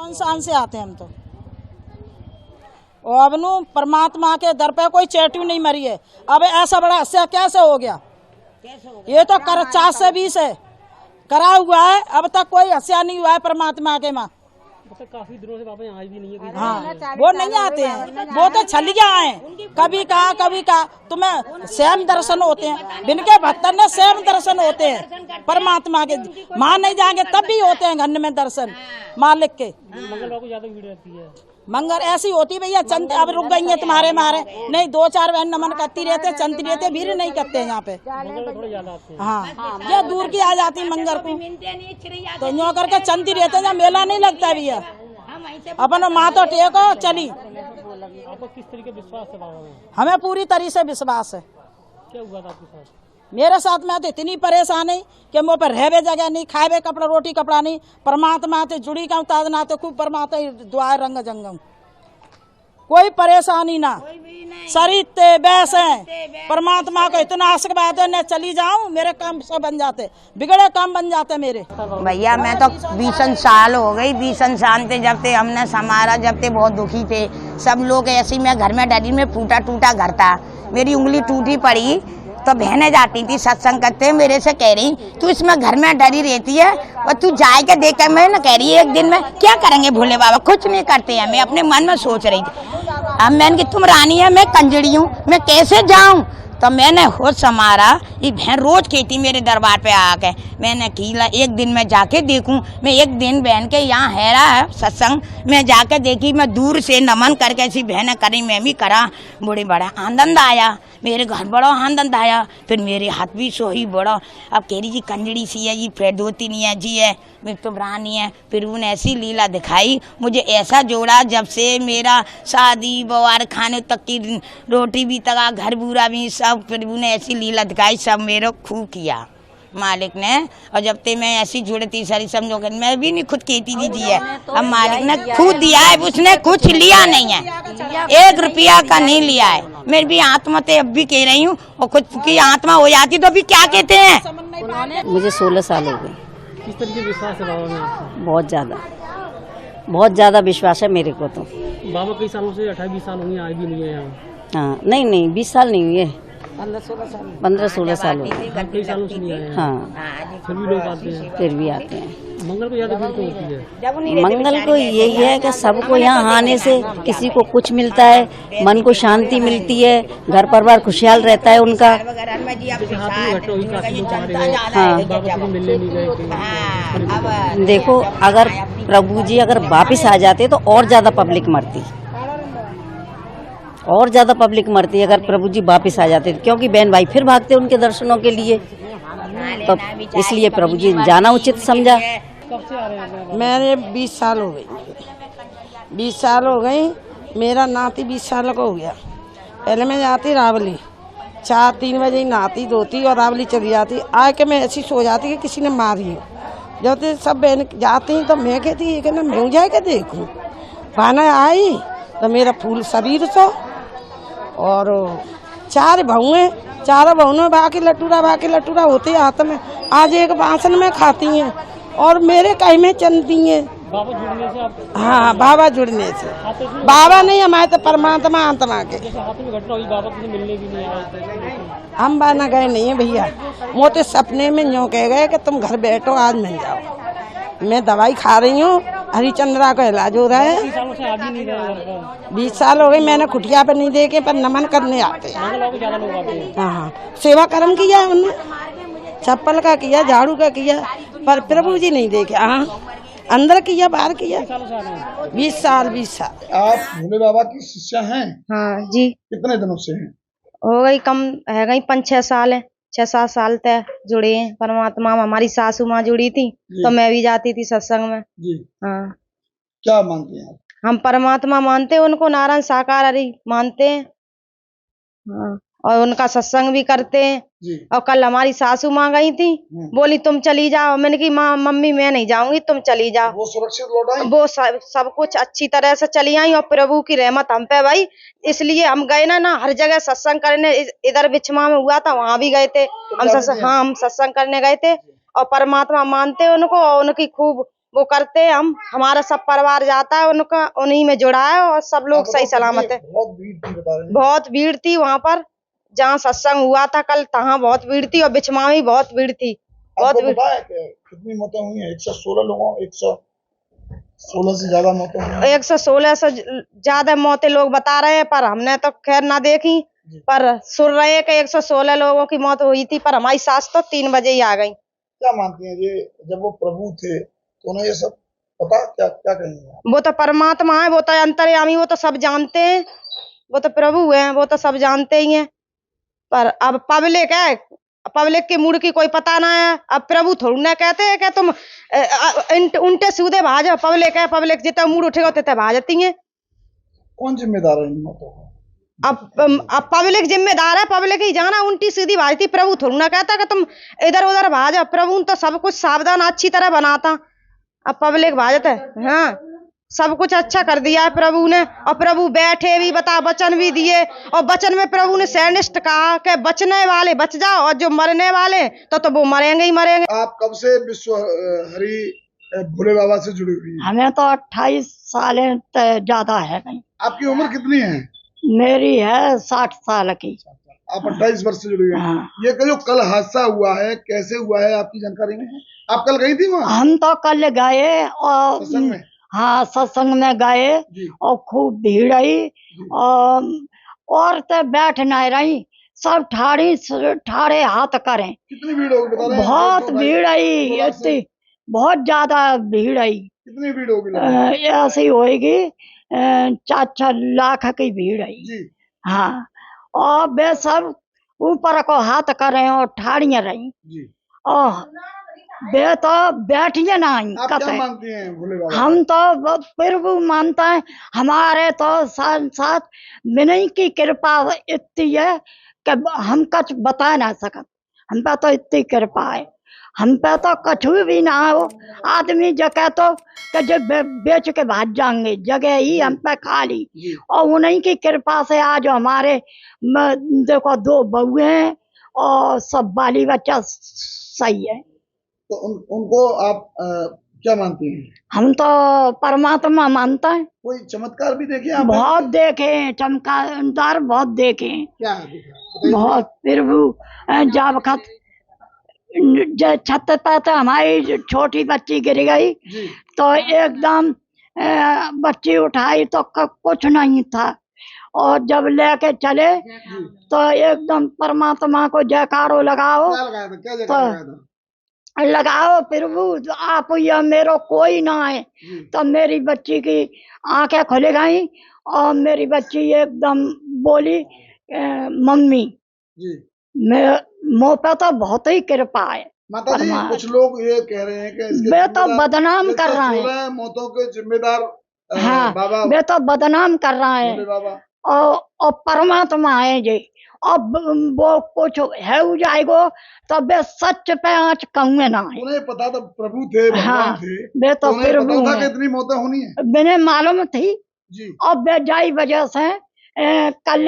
इंसान से आते हैं हम तो। और अब नु परमात्मा के दर पे कोई चेटू नहीं मरी है। अब ऐसा बड़ा हस्या कैसे हो गया? ये तो कर 50 से 20 है करा हुआ है, अब तक कोई हस्या नहीं हुआ है परमात्मा के माँ। काफी दिनों से बाबा यहाँ आई भी नहीं है। हाँ, वो नहीं आते हैं, वो तो छलिया आए, कभी कहा तुम्हें स्वयं दर्शन होते हैं, जिनके भक्तन ने स्वयं दर्शन होते हैं परमात्मा के। माँ नहीं जाएंगे तब भी होते हैं घर में दर्शन मालिक के। मंगलवार को ज्यादा भीड़ रहती है। मंगल ऐसी होती भैया, चंद अब रुक गई है तुम्हारे मारे, नहीं 2-4 बहन नमन करती रहते, चंद रहते, भीड़ नहीं करते हैं यहाँ पे। हाँ, ये दूर की आ जाती मंगल को, तो यूँ करके चंदी रहते हैं, मेला नहीं लगता भैया। अपन माँ तो टेको चली। आपको किस तरीके विश्वास है बाबा में? हमें पूरी तरह से विश्वास है। क्या हुआ था आपके साथ? मेरे साथ में तो इतनी परेशानी कि मुँह पर रहवे जगह नहीं, खावे कपड़ा रोटी कपड़ा नहीं। परमात्मा से जुड़ी का ताज ना तो खूब परमात्मा दुआ रंग जंगम, कोई परेशानी ना, सरिते बैसे परमात्मा को इतना आशीर्वाद है, न चली जाऊं मेरे काम सब बन जाते, बिगड़े काम बन जाते मेरे। भैया मैं तो 20 साल हो गई, 20 साल थे जब ते हमने समारा, जब ते बहुत दुखी थे सब लोग। ऐसी मैं घर में डरी में टूटा घर था, मेरी उंगली टूटी पड़ी तो बहनें जाती थी सत्संग करते, मेरे से कह रही तू इसमें घर में डरी रहती है और तू जाए के देख कर। मैं न कह रही एक दिन में क्या करेंगे भोले बाबा, कुछ नहीं करते हैं। मैं अपने मन में सोच रही थी, अब मैंने कि तुम रानी है, मैं कंजड़ी हूँ, मैं कैसे जाऊँ? तो मैंने होश समारा, ये बहन रोज कहती मेरे दरबार पे आके, मैंने कीला एक दिन मैं जाके देखूं। मैं एक दिन बहन के यहाँ हैरा है सत्संग, मैं जाके देखी, मैं दूर से नमन करके ऐसी बहन करी, मैं भी करा, बड़े बड़ा आनंद आया, मेरे घर बड़ा आनंद आया। फिर मेरे हाथ भी सोही बड़ा, अब कह रही जी कंजड़ी सी है, ये फिर 2-3 है जी है, मैं तो रानी है। फिर उन्हें ऐसी लीला दिखाई, मुझे ऐसा जोड़ा, जब से मेरा शादी बवार खाने तक की रोटी भी तका, घर बूरा भी सब, फिर उन्हें ऐसी लीला दिखाई, सब मेरे खूब किया मालिक ने। और जब ते मैं ऐसी जुड़ती सारी समझो, मैं भी नहीं खुद कहती दीदी है, अब मालिक ने खुद दिया है, उसने कुछ लिया नहीं है, 1 रुपया का नहीं लिया है। मेरी भी आत्मा ते अब भी कह रही हूँ, और खुद की आत्मा हो जाती तो अभी क्या कहते हैं। मुझे 16 साल हो गए। किस तरीके विश्वास है बाबा में आपको? बहुत ज्यादा विश्वास है मेरे को तो। बाबा कई सालों से 28-20 साल होंगे आई भी नहीं है यहाँ। हाँ, नहीं 20 साल नहीं हुए, 15-16 साल हो गए। कई सालों से नहीं आए हैं। हाँ, फिर भी लोग आते हैं। फिर भी आते हैं। मंगल को ज्यादा भीड़ तो होती है। मंगल को यही है कि सबको यहाँ आने से किसी को कुछ मिलता है, मन को शांति मिलती है, घर परिवार खुशहाल रहता है उनका। हाँ, देखो अगर प्रभु जी अगर वापिस आ जाते तो और ज्यादा पब्लिक मरती अगर प्रभु जी वापिस आ जाते, क्योंकि बहन भाई फिर भागते उनके दर्शनों के लिए, तो इसलिए प्रभु जी जाना उचित समझा। मेरे 20 साल हो गई, 20 साल हो गई। मेरा नाती 20 साल का हो गया। पहले मैं जाती रावली, 4-3 बजे ही नहाती धोती और रावली चली जाती, आके मैं ऐसी सो जाती कि किसी ने मारी। जब तक सब बहन जाती तो मैं कहती है कि ना मैं जाके देखूँ। खाना आई तो मेरा फूल शरीर तो, और 4 बहुएं, 4 बहुओं में बाकी लटूरा होते हाथ में, आज एक बासन में खाती हैं और मेरे कहीं में चलती हैं। बाबा जुड़ने से आप? हाँ, बाबा जुड़ने से। बाबा नहीं, हमारे तो परमात्मा आत्मा के। हाथ में घटना हुई, बाबा से मिलने भी नहीं आए? हम बाना गए नहीं है भैया, मोटे सपने में यूँ कह गए कि तुम घर बैठो आज मिल जाओ। मैं दवाई खा रही हूँ, हरिचंद्रा का इलाज हो रहा है। 20 साल हो गए, मैंने कुटिया पर नहीं देखे, पर नमन करने आते हैं। हाँ, सेवा कर्म किया उन्होंने, चप्पल का किया, झाड़ू का किया, पर प्रभु जी नहीं देखे। हाँ, अंदर किया बाहर किया। 20 साल। आप भोले बाबा की शिष्या हैं? हाँ जी। कितने दिनों से हैं? हो गई कम है गई 5-6 साल है, 6-7 साल तक जुड़े हैं परमात्मा में। हमारी सासू माँ जुड़ी थी तो मैं भी जाती थी सत्संग में जी। हाँ। क्या मानते हैं आप? हम परमात्मा मानते हैं उनको, नारायण साकार हरि मानते हैं। हाँ, और उनका सत्संग भी करते हैं जी। और कल हमारी सासू माँ गई थी, बोली तुम चली जाओ। मैंने कही माँ मम्मी मैं नहीं जाऊंगी, तुम चली जाओ। वो सुरक्षित लौट आई? वो सब कुछ अच्छी तरह से चली आई और प्रभु की रहमत हम पे भाई, इसलिए हम गए ना हर जगह सत्संग करने। इधर बिछमा में हुआ था वहाँ भी गए थे हम सत्संग। हाँ, हम सत्संग करने गए थे और परमात्मा मानते उनको और उनकी खूब वो करते हैं। हम हमारा सब परिवार जाता है उनका, उन्हीं में जुड़ा है और सब लोग सही सलामत है। बहुत भीड़ थी बता रहे हैं। बहुत भीड़ थी वहाँ पर, जहाँ सत्संग हुआ था कल, तहाँ बहुत भीड़ थी और बिछमा में बहुत भीड़ थी। बहुत आपको भीड़, पता है कि कितनी मौतें हुई हैं? 116 लोगों, 116 से ज्यादा मौतें हुई हैं। 116 से ज्यादा मौतें लोग बता रहे हैं, पर हमने तो खैर ना देखी, पर सुन रहे हैं कि 116 लोगों की मौत हुई थी, पर हमारी सास तो 3 बजे ही आ गई। क्या मानती हैं ये, जब वो प्रभु थे तो उन्हें ये सब पता, क्या क्या कहेंगे आप? वो तो परमात्मा है, वो तो अंतर्यामी, वो तो सब जानते हैं, वो तो प्रभु है, वो तो सब जानते ही हैं। पर अब पब्लिक है, पब्लिक के मूड की कोई पता ना है। अब प्रभु थोड़ी ना कहते हैं कि तुम उल्टे सीधे भाजो। पब्लिक है, पब्लिक जितना मूड उठेगा उतने भाजती है। कौन जिम्मेदार है इन मौतों का? अब पब्लिक जिम्मेदार है, पब्लिक ही जाना उल्टी सीधी भाजती। प्रभु थोड़ी ना कहता कि तुम इधर उधर भाजो। प्रभु तो सब कुछ सावधान अच्छी तरह बनाता, अब पब्लिक भाजत है। हाँ, सब कुछ अच्छा कर दिया है प्रभु ने। और प्रभु बैठे भी, बता वचन भी दिए, और वचन में प्रभु ने सैनिष्ठ कहा कि बचने वाले बच जाओ और जो मरने वाले तो वो मरेंगे ही मरेंगे। आप कब से विश्व हरि भोले बाबा से जुड़ी हुई हैं? हमें तो 28 साल ज्यादा है नहीं। आपकी उम्र कितनी है? मेरी है 60 साल की। आप 28 वर्ष से जुड़ी हुई हैं। हाँ। ये जो कल हादसा हुआ है, कैसे हुआ है, आपकी जानकारी में है? आप कल गई थी वहाँ हम तो कल गए और सत्संग में? हाँ, सत्संग में गए जी। और खूब भीड़ आई और औरतें बैठ नहीं रही, सब ठाड़े हाथ करें। कितनी भीड़ होगी बता रहे हैं? बहुत 2 भीड़ आई, 2 लाख से? इतनी बहुत ज्यादा भीड़ आई। कितनी भीड़ होगी? ऐसी होएगी 4-4 लाख की भीड़ आई। जी। हाँ, और वे सब ऊपर को हाथ कर रहे और ठाड़ियां रही जी। और वे तो बैठिए ना आई। आप क्या मानती हैं भोले बाबा? हम तो प्रभु मानता है, हमारे तो साथ साथ विनय की कृपा इतनी है कि हम कुछ बता ना सकत। हम पे तो इतनी कृपा है, हम पे तो कछु भी ना हो। आदमी जगह तो कि जब बेच के भाग जाएंगे, जगह ही हम पे खाली। और उन्हीं की कृपा से आज हमारे देखो 2 बहुएं हैं और सब बाली बच्चा सही है। तो उनको आप क्या मानती हैं? हम तो परमात्मा मानता है। कोई चमत्कार भी देखे आप? बहुत देखे, चमत्कार बहुत देखे, क्या देखा? बहुत। प्रभु जब छत पे तो हमारी छोटी बच्ची गिर गई जी। तो एकदम बच्ची उठाई तो कुछ नहीं था, और जब लेके चले तो एकदम परमात्मा को जयकारो लगाओ। क्या लगाया था? क्या जयकारा लगाया था? लगाओ प्रभु आप, या मेरो कोई ना है। तो मेरी बच्ची की आंखें खुल गई और मेरी बच्ची एकदम बोली मम्मी। जी। मुँह पे तो बहुत ही कृपा है। माता जी, कुछ लोग ये कह रहे हैं कि इसके वे तो बदनाम कर रहा है। 16 मौतों के जिम्मेदार हाँ, बाबा वे तो बदनाम कर रहा है। भोले बाबा और परमात्मा है जी। अब वो कुछ है हो जाएगो तो वे सच पे आँच कहूँगे ना है। उन्हें पता था प्रभु थे, भगवान हाँ, थे, वे तो उन्हें प्रभु पता था कि हैं। इतनी मौतें होनी है। मैंने मालूम थी। जी। और वे जाई वजह से कल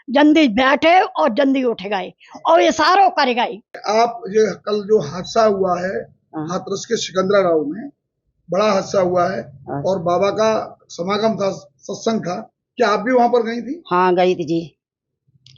जल्दी बैठे और जल्दी उठ गए और इशारों कर गए। आप ये कल जो हादसा हुआ है हाथरस के सिकंदरा गांव में, बड़ा हादसा हुआ है और बाबा का समागम था, सत्संग था, क्या आप भी वहाँ पर गई थी? हाँ गई थी जी।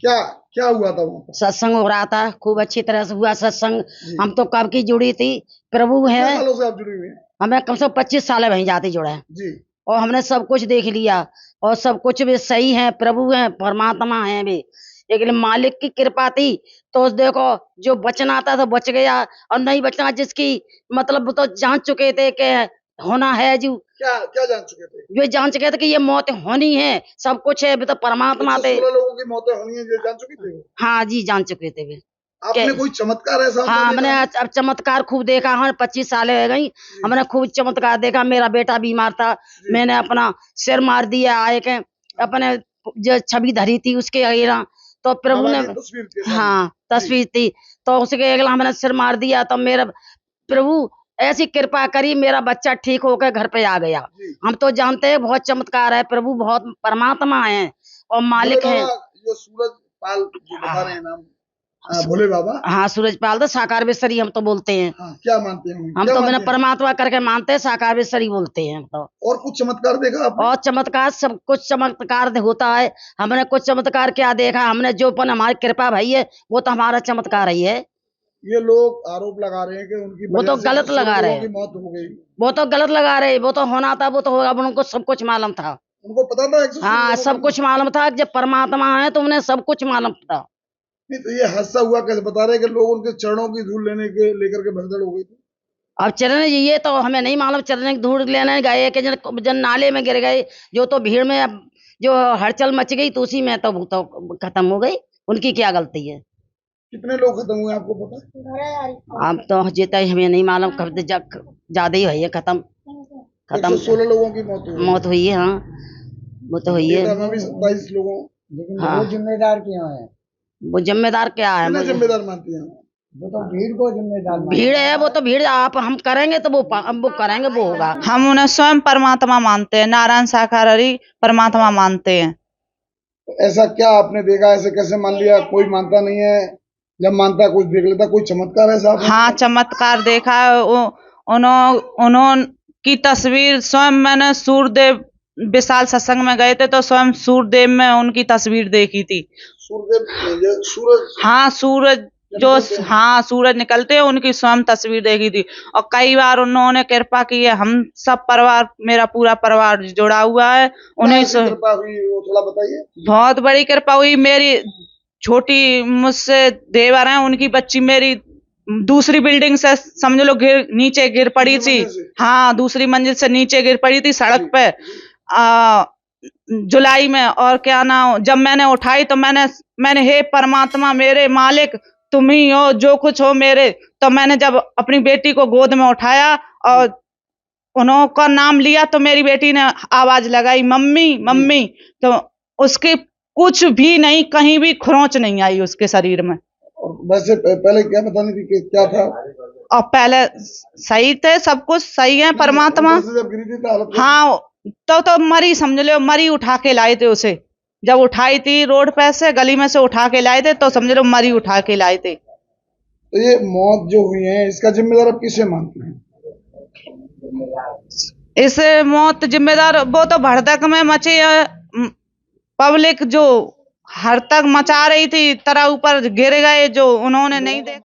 क्या क्या हुआ था वहाँ पर? सत्संग हो रहा था, खूब अच्छी तरह से हुआ सत्संग। हम तो कब की जुड़ी थी, प्रभु कितने है। सालों से आप जुड़ी हुई हैं? हमें कम से कम 25 साल वहीं जाते जुड़े हैं जी। और हमने सब कुछ देख लिया और सब कुछ भी सही है, प्रभु है, परमात्मा है भी। लेकिन मालिक की कृपा थी तो देखो जो बचना आता तो बच गया, और नहीं बचना जिसकी मतलब वो तो जान चुके थे कि होना है। जो क्या क्या जान चुके थे? जो जान चुके थे कि ये मौत होनी है, सब कुछ है, तो परमात्मा थे। 16 लोगों की मौतें होनी है, ये जान चुके थे वो? हाँ जी, जान चुके थे वे। आपने कोई चमत्कार ऐसा? हाँ, हमने अब चमत्कार खूब देखा। हाँ, 25 साल हो गई, हमने खूब चमत्कार देखा। मेरा बेटा बीमार था, मैंने अपना सिर मार दिया आए के, अपने जो छवि धरी थी उसके अगला, तो प्रभु ने हाँ तस्वीर थी तो उसके अगला हमने सिर मार दिया। तो मेरा प्रभु ऐसी कृपा करी, मेरा बच्चा ठीक होकर घर पे आ गया। हम तो जानते हैं बहुत चमत्कार है, प्रभु बहुत परमात्मा है और मालिक है। जो सूरज पाल जो बता रहे हैं नाम, भोले बाबा। हाँ सूरजपाल तो साकारवेश्वरी हम तो बोलते हैं। हाँ, क्या मानते हैं हम क्या तो मानते मैंने हैं? परमात्मा करके मानते हैं, साकारवेश्वरी बोलते हैं हम तो। और कुछ चमत्कार देखा आपने? और चमत्कार, सब कुछ चमत्कार होता है। हमने कुछ चमत्कार क्या देखा, हमने जो पन हमारी कृपा भई है वो तो हमारा चमत्कार ही है। ये लोग आरोप लगा रहे हैं कि उनकी वो तो वजह से गलत कुछ लगा रहे लोगों हैं। की मौत हो गई। वो तो गलत लगा रहे, वो तो होना था, वो तो होगा, उनको सब कुछ मालूम था। उनको पता था 116 हाँ लोगों सब का? कुछ मालूम था, जब परमात्मा है तो उन्हें सब कुछ मालूम था। नहीं तो ये हादसा हुआ कैसे? बता रहे हैं कि लोग उनके चरणों की धूल लेकर के भगदड़ हो गई थी। अब चरण ये तो हमें नहीं मालूम, चरण की धूल लेने गए कि जन नाले में गिर गए, जो तो भीड़ में अब जो हड़चल मच गई तो उसी में तो खत्म हो गई। उनकी क्या गलती है? कितने लोग खत्म हुए आपको पता है? अब तो जीता ही हमें नहीं मालूम, कब ज्यादा ही हुई है, खत्म 116 लोगों की मौत हुई है। हाँ वो तो हुई है। डेटा में भी 27 लोगों। हाँ वो जिम्मेदार क्यों है? वो जिम्मेदार क्या है? कितने जिम्मेदार मानती हैं? वो तो भीड़ को जिम्मेदार भीड़ है, वो तो भीड़ आप हम करेंगे तो वो करेंगे, वो होगा। हम उन्हें स्वयं परमात्मा मानते हैं, नारायण साकारहरि परमात्मा मानते हैं। ऐसा क्या आपने देखा? ऐसे कैसे मान लिया? कोई मानता नहीं है, जब मानता कुछ देख लेता। कोई चमत्कार ऐसा आपने? हाँ चमत्कार देखा है। उन्होंने की तस्वीर स्वयं, मैंने सूर्यदेव विशाल सत्संग में गए थे तो स्वयं सूर्यदेव में उनकी तस्वीर देखी थी। सूरज? हाँ सूरज जो, हाँ सूरज निकलते हैं उनकी स्वयं तस्वीर देखी थी। और कई बार उन्होंने कृपा की है, हम सब परिवार, मेरा पूरा परिवार जुड़ा हुआ है उन्हें। कृपा हुई वो थोड़ा बताइए। बहुत बड़ी कृपा हुई। मेरी छोटी मुझसे देवर हैं, उनकी बच्ची मेरी दूसरी बिल्डिंग से समझ लो नीचे गिर पड़ी थी। हाँ दूसरी मंजिल से नीचे गिर पड़ी थी सड़क पे जुलाई में। और क्या नाम, जब मैंने उठाई तो मैंने हे परमात्मा मेरे मालिक तुम ही हो, जो कुछ हो मेरे। तो मैंने जब अपनी बेटी को गोद में उठाया और उनका नाम लिया तो मेरी बेटी ने आवाज लगाई मम्मी मम्मी। तो उसके कुछ भी नहीं, कहीं भी खरोंच नहीं आई उसके शरीर में। और वैसे पहले क्या बतानी थी कि क्या था? और पहले सही थे, सब कुछ सही है परमात्मा। जब गिरी थी तो हालत हाँ तो मरी, समझ लो मरी उठा के लाए थे उसे। जब उठाई थी रोड पे से, गली में से उठा के लाए थे तो समझ लो मरी उठा के लाए थे। तो ये मौत जो हुई है इसका जिम्मेदार आप किसे मानते हैं? इस मौत जिम्मेदार वो तो भड़दक में मची है, पब्लिक जो हर तक मचा रही थी, तरह ऊपर गिर गए जो उन्होंने नहीं देखा।